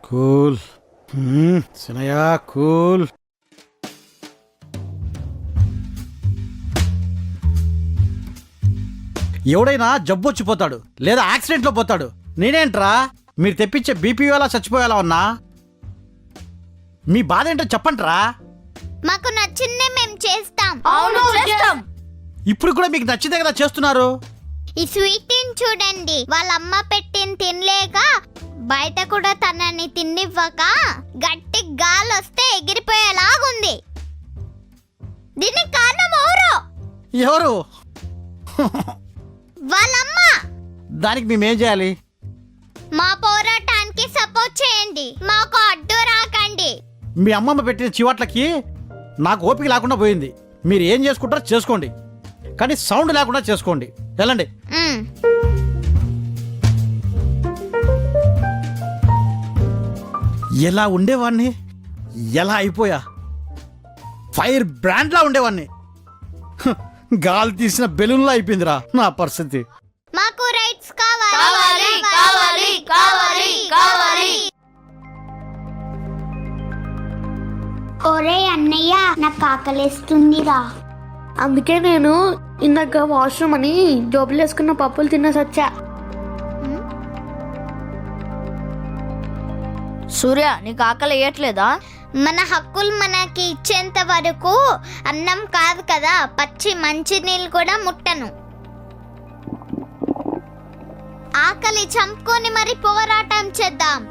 Cool. సినయ్య cool. ఎవడైనా జబ్బు వచ్చిపోతాడు లేదా యాక్సిడెంట్లో పోతాడు. నేనేంట్రా మీరు తెప్పించే బీపీ వల్ల చచ్చిపోయేలా ఉన్నా. మీ బాధ ఏంటో చెప్పండిరా. మాకు నచ్చిందే మేము చేస్తాం. అవును చేస్తాం. ఇప్పుడు కూడా మీకు నచ్చిందే కదా చేస్తున్నారు. ఈ స్వీట్ చూడండి, వాళ్ళ అమ్మ పెట్టిన తినలేక బయట కూడా తనని తిన్నివ్వక గట్టి గాలి వస్తే ఎగిరిపోయేలాగుంది. దీనికి కారణం ఎవరు? వాళ్ళమ్మ. దానికి మేమేం చేయాలి? మా పోరాటానికి సపోర్ట్ చేయండి, మాకు అడ్డు రాకండి. మీ అమ్మమ్మ పెట్టిన చివాట్లకి నాకు ఓపిక లేకుండా పోయింది. మీరు ఏం చేసుకుంటారో చేసుకోండి, కానీ సౌండ్ లేకుండా చేసుకోండి. వెళ్ళండి. ఎలా ఉండేవాడిని, ఎలా అయిపోయా. ఫైర్ బ్రాండ్లా ఉండేవాడిని. గాలి తీసిన బెలూన్లా అయిపోయిందిరా నా పరిస్థితి. మాకు రైట్స్ కావాలి. కావాలి కావాలి కావాలి కావాలి. ఒరే అన్నయ్య, నాకు ఆకలిస్తుందిరా. అందుకే నేను ఇందాక వాష్రూమ్ అని జోబులు వేసుకున్న పప్పులు తినేసొచ్చా. సూర్య, నీకు ఆకలి వేయట్లేదా? మన హక్కులు మనకి ఇచ్చేంత వరకు అన్నం కాదు కదా, పచ్చి మంచినీళ్ళు కూడా ముట్టను. ఆకలి చంపుకొని మరి పోరాటం చేద్దాం.